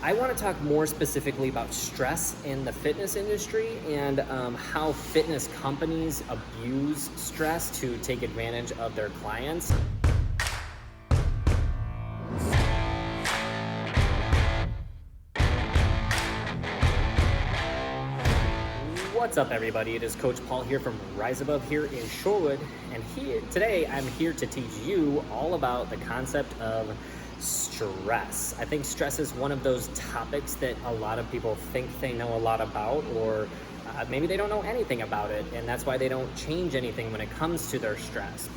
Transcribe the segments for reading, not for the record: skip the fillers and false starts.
I want to talk more specifically about stress in the fitness industry and how fitness companies abuse stress to take advantage of their clients. What's up, everybody? It is Coach Paul here from Rise Above here in Shorewood, and today I'm here to teach you all about the concept of stress. I think stress is one of those topics that a lot of people think they know a lot about, or maybe they don't know anything about it, and that's why they don't change anything when it comes to their stress,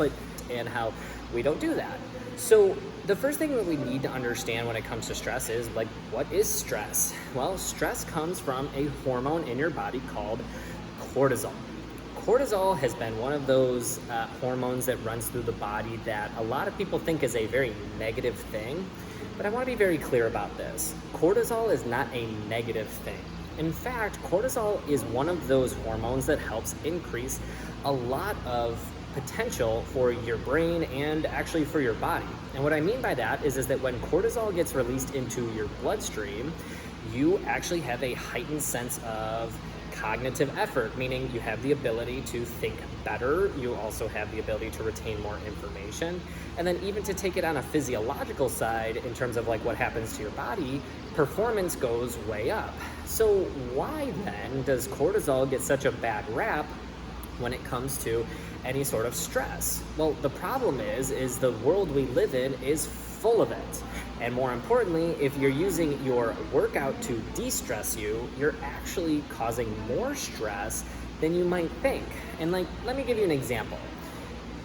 and how we don't do that. So the first thing that we need to understand when it comes to stress is, what is stress? Well, stress comes from a hormone in your body called cortisol. Cortisol has been one of those hormones that runs through the body that a lot of people think is a very negative thing, but I want to be very clear about this. Cortisol is not a negative thing. In fact, cortisol is one of those hormones that helps increase a lot of potential for your brain and actually for your body. And what I mean by that is that when cortisol gets released into your bloodstream, you actually have a heightened sense of cognitive effort, meaning you have the ability to think better. You also have the ability to retain more information. And then even to take it on a physiological side in terms of what happens to your body, performance goes way up. So why then does cortisol get such a bad rap when it comes to any sort of stress? Well, the problem is the world we live in is full of it. And more importantly, if you're using your workout to de-stress you, you're actually causing more stress than you might think. And let me give you an example.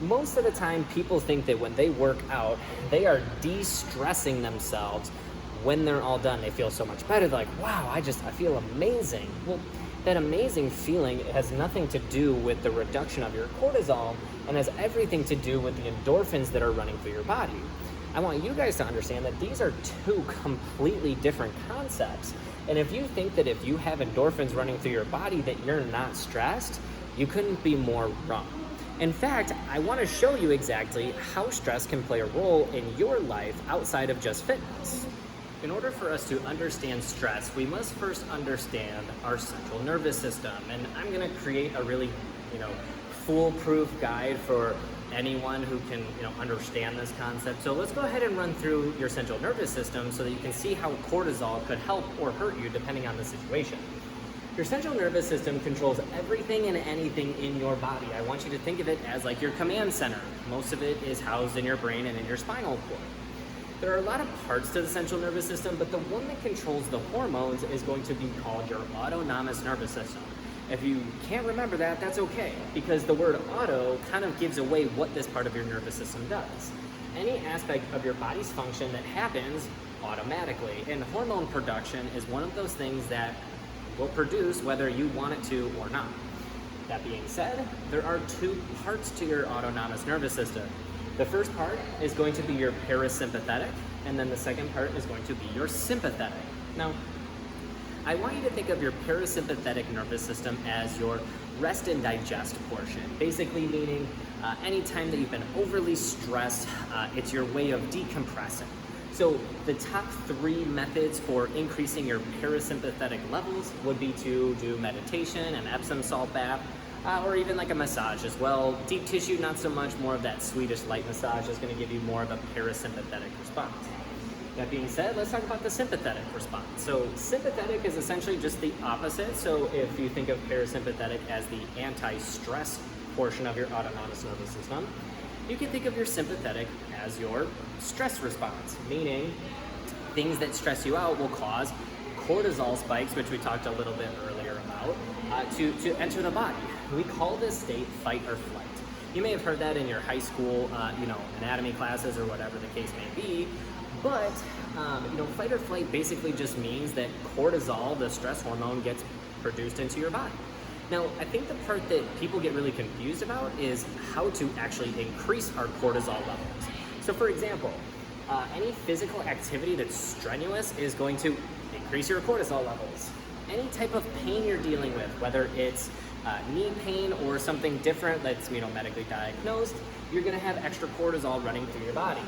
Most of the time, people think that when they work out, they are de-stressing themselves. When they're all done, they feel so much better. They're like, wow, I feel amazing. Well, that amazing feeling has nothing to do with the reduction of your cortisol and has everything to do with the endorphins that are running through your body. I want you guys to understand that these are two completely different concepts. And if you think that if you have endorphins running through your body that you're not stressed, you couldn't be more wrong. In fact, I want to show you exactly how stress can play a role in your life outside of just fitness. In order for us to understand stress, we must first understand our central nervous system. And I'm going to create a really, foolproof guide for anyone who can, understand this concept. So let's go ahead and run through your central nervous system so that you can see how cortisol could help or hurt you depending on the situation. Your central nervous system controls everything and anything in your body. I want you to think of it as like your command center. Most of it is housed in your brain and in your spinal cord. There are a lot of parts to the central nervous system, but the one that controls the hormones is going to be called your autonomous nervous system. If you can't remember that, that's okay, because the word auto kind of gives away what this part of your nervous system does. Any aspect of your body's function that happens automatically, and hormone production is one of those things that will produce whether you want it to or not. That being said, there are two parts to your autonomous nervous system. The first part is going to be your parasympathetic, and then the second part is going to be your sympathetic. Now, I want you to think of your parasympathetic nervous system as your rest and digest portion. Basically meaning anytime that you've been overly stressed, it's your way of decompressing. So the top 3 methods for increasing your parasympathetic levels would be to do meditation, an Epsom salt bath, or even like a massage as well. Deep tissue, not so much. More of that Swedish light massage is going to give you more of a parasympathetic response. That being said, let's talk about the sympathetic response. So sympathetic is essentially just the opposite. So if you think of parasympathetic as the anti-stress portion of your autonomous nervous system, you can think of your sympathetic as your stress response, meaning things that stress you out will cause cortisol spikes, which we talked a little bit earlier about, to enter the body. We call this state fight or flight. You may have heard that in your high school, anatomy classes or whatever the case may be. But, fight or flight basically just means that cortisol, the stress hormone, gets produced into your body. Now, I think the part that people get really confused about is how to actually increase our cortisol levels. So, for example, any physical activity that's strenuous is going to increase your cortisol levels. Any type of pain you're dealing with, whether it's knee pain or something different that's medically diagnosed, you're going to have extra cortisol running through your body.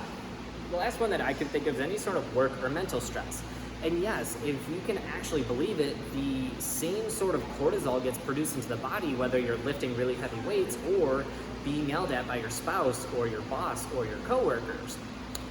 The last one that I can think of is any sort of work or mental stress. And yes, if you can actually believe it, the same sort of cortisol gets produced into the body, whether you're lifting really heavy weights or being yelled at by your spouse or your boss or your coworkers.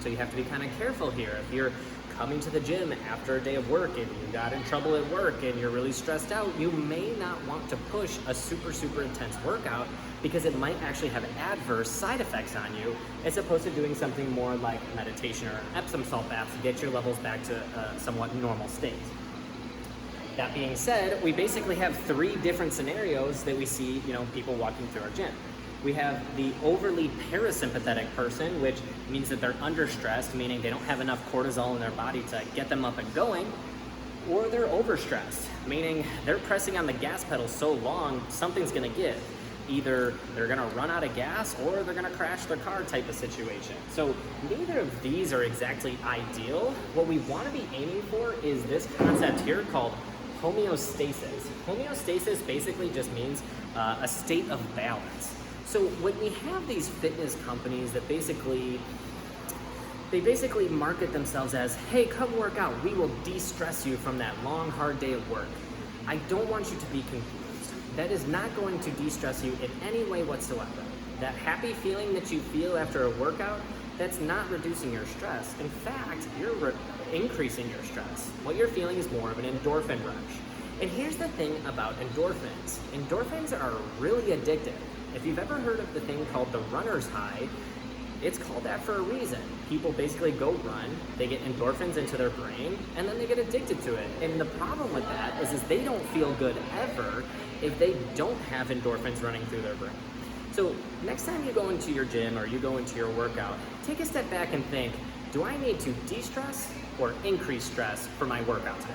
So you have to be kind of careful here. If you're coming to the gym after a day of work and you got in trouble at work and you're really stressed out, you may not want to push a super intense workout because it might actually have adverse side effects on you, as opposed to doing something more like meditation or Epsom salt baths to get your levels back to a somewhat normal state. That being said, we basically have three different scenarios that we see, people walking through our gym. We have the overly parasympathetic person, which means that they're under stressed, meaning they don't have enough cortisol in their body to get them up and going, or they're overstressed, meaning they're pressing on the gas pedal so long, something's gonna give. Either they're gonna run out of gas or they're gonna crash their car type of situation. So neither of these are exactly ideal. What we wanna be aiming for is this concept here called homeostasis. Homeostasis basically just means a state of balance. So when we have these fitness companies that basically market themselves as, hey, come work out, we will de-stress you from that long, hard day of work. I don't want you to be confused. That is not going to de-stress you in any way whatsoever. That happy feeling that you feel after a workout, that's not reducing your stress. In fact, you're increasing your stress. What you're feeling is more of an endorphin rush. And here's the thing about endorphins. Endorphins are really addictive. If you've ever heard of the thing called the runner's high, it's called that for a reason. People basically go run, they get endorphins into their brain, and then they get addicted to it. And the problem with that is they don't feel good ever if they don't have endorphins running through their brain. So next time you go into your gym or you go into your workout, take a step back and think, do I need to de-stress or increase stress for my workout today?